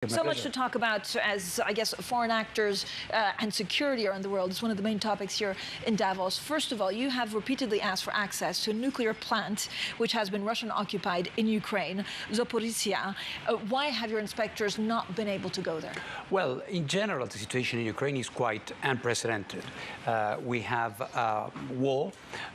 So much to talk about as, I guess, foreign actors and security around the world is one of the main topics here in Davos. First of all, you have repeatedly asked for access to a nuclear plant which has been Russian-occupied in Ukraine, Zaporozhye. Why have your inspectors not been able to go there? Well, in general, the situation in Ukraine is quite unprecedented. We have a war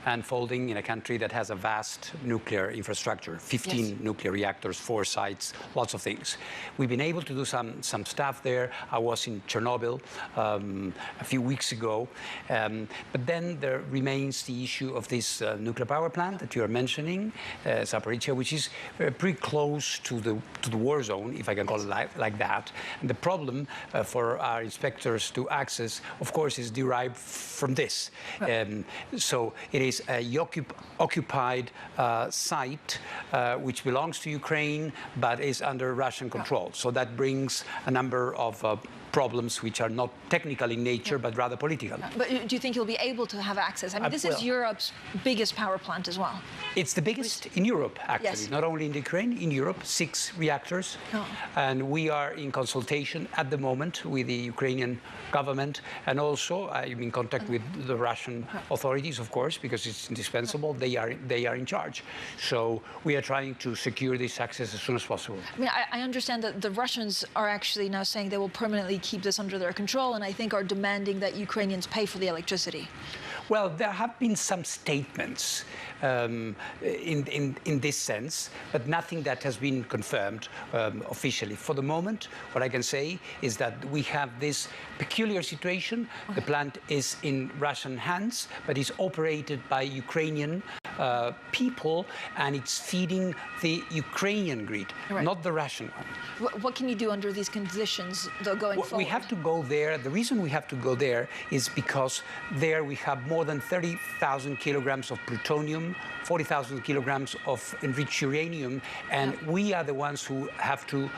unfolding in a country that has a vast nuclear infrastructure, 15 nuclear reactors, 4 sites, lots of things. We've been able to do some stuff there. I was in Chernobyl a few weeks ago. But then there remains the issue of this nuclear power plant that you are mentioning, Zaporozhye, which is pretty close to the war zone, if I can call it like that. And the problem for our inspectors to access, of course, is derived from this. So it is a occupied site which belongs to Ukraine, but is under Russian control. So that brings a number of problems which are not technical in nature, but rather political. But do you think you'll be able to have access? I mean, this is Europe's biggest power plant as well. It's the biggest in Europe, actually, not only in Ukraine, in Europe, 6 reactors. And we are in consultation at the moment with the Ukrainian government. And also, I'm in contact with the Russian authorities, of course, because it's indispensable. They are in charge. So we are trying to secure this access as soon as possible. I mean, I understand that the Russians are actually now saying they will permanently keep this under their control, and I think are demanding that Ukrainians pay for the electricity. Well, there have been some statements in this sense, but nothing that has been confirmed officially. For the moment, what I can say is that we have this peculiar situation. The plant is in Russian hands, but is operated by Ukrainian people, and it's feeding the Ukrainian grid, not the Russian one. What can you do under these conditions, though, going forward? We have to go there. The reason we have to go there is because there we have more than 30,000 kilograms of plutonium, 40,000 kilograms of enriched uranium, and we are the ones who have to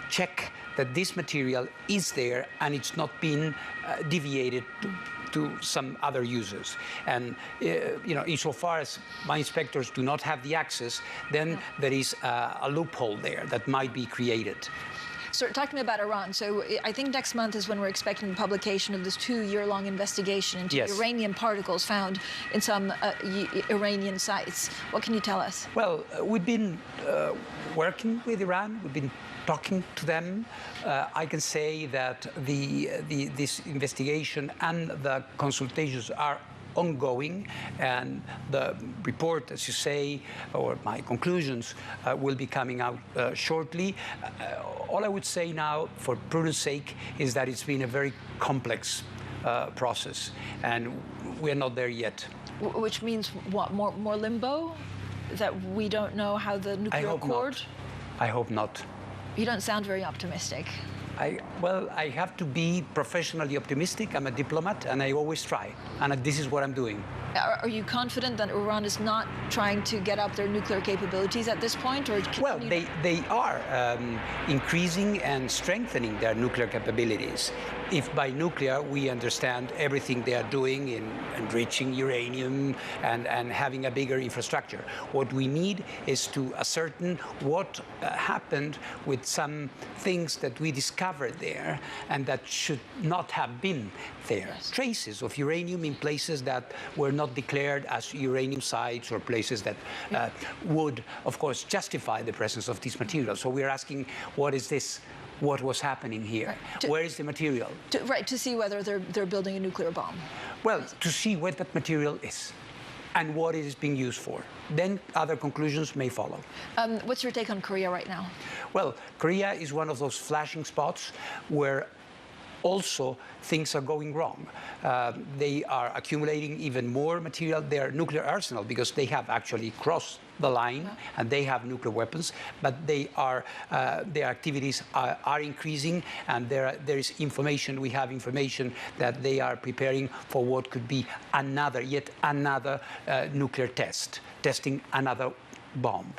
check that this material is there and it's not been deviated to some other users. And you know, insofar as my inspectors do not have the access, then there is a loophole there that might be created. So talk to me about Iran. So I think next month is when we're expecting the publication of this 2-year-long investigation into uranium particles found in some Iranian sites. What can you tell us? Well, we've been working with Iran. We've been talking to them. I can say that this investigation and the consultations are ongoing, and the report, as you say, or my conclusions, will be coming out shortly. All I would say now, for prudence sake, is that it's been a very complex process, and we're not there yet. Which means what? More limbo? That we don't know how the nuclear accord? I hope not. You don't sound very optimistic. Well, I have to be professionally optimistic. I'm a diplomat, and I always try. And this is what I'm doing. Are you confident that Iran is not trying to get up their nuclear capabilities at this point? Or well, they are increasing and strengthening their nuclear capabilities. If by nuclear we understand everything they are doing in enriching uranium and having a bigger infrastructure. What we need is to ascertain what happened with some things that we discovered there and that should not have been there. Traces of uranium in places that were not declared as uranium sites, or places that would, of course, justify the presence of this material. So we're asking, what is this? What was happening here? Where is the material? To see whether they're building a nuclear bomb. Well, to see what that material is and what it is being used for. Then other conclusions may follow. What's your take on Korea right now? Well, Korea is one of those flashing spots where also things are going wrong. They are accumulating even more material, their nuclear arsenal, because they have actually crossed the line and they have nuclear weapons, but their activities are increasing, and there is information, we have information that they are preparing for what could be yet another nuclear testing another bomb.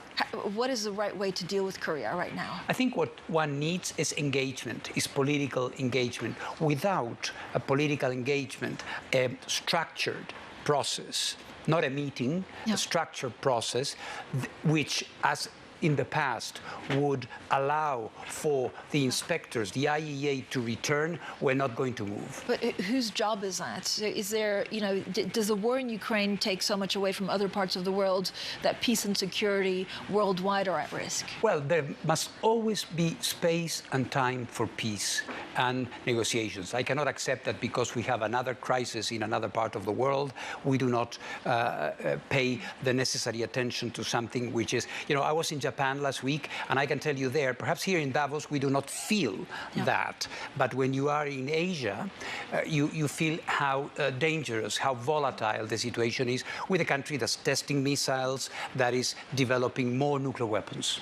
What is the right way to deal with Korea right now? I think what one needs is engagement, is political engagement. Without a political engagement, a structured process, not a meeting, a structured process, which, as in the past would allow for the inspectors, the IAEA, to return, we're not going to move. But whose job is that? Is there, does the war in Ukraine take so much away from other parts of the world that peace and security worldwide are at risk? Well, there must always be space and time for peace and negotiations. I cannot accept that because we have another crisis in another part of the world, we do not pay the necessary attention to something which is, I was in Japan last week, and I can tell you there, perhaps here in Davos, we do not feel that. But when you are in Asia, you feel how dangerous, how volatile the situation is with a country that's testing missiles, that is developing more nuclear weapons.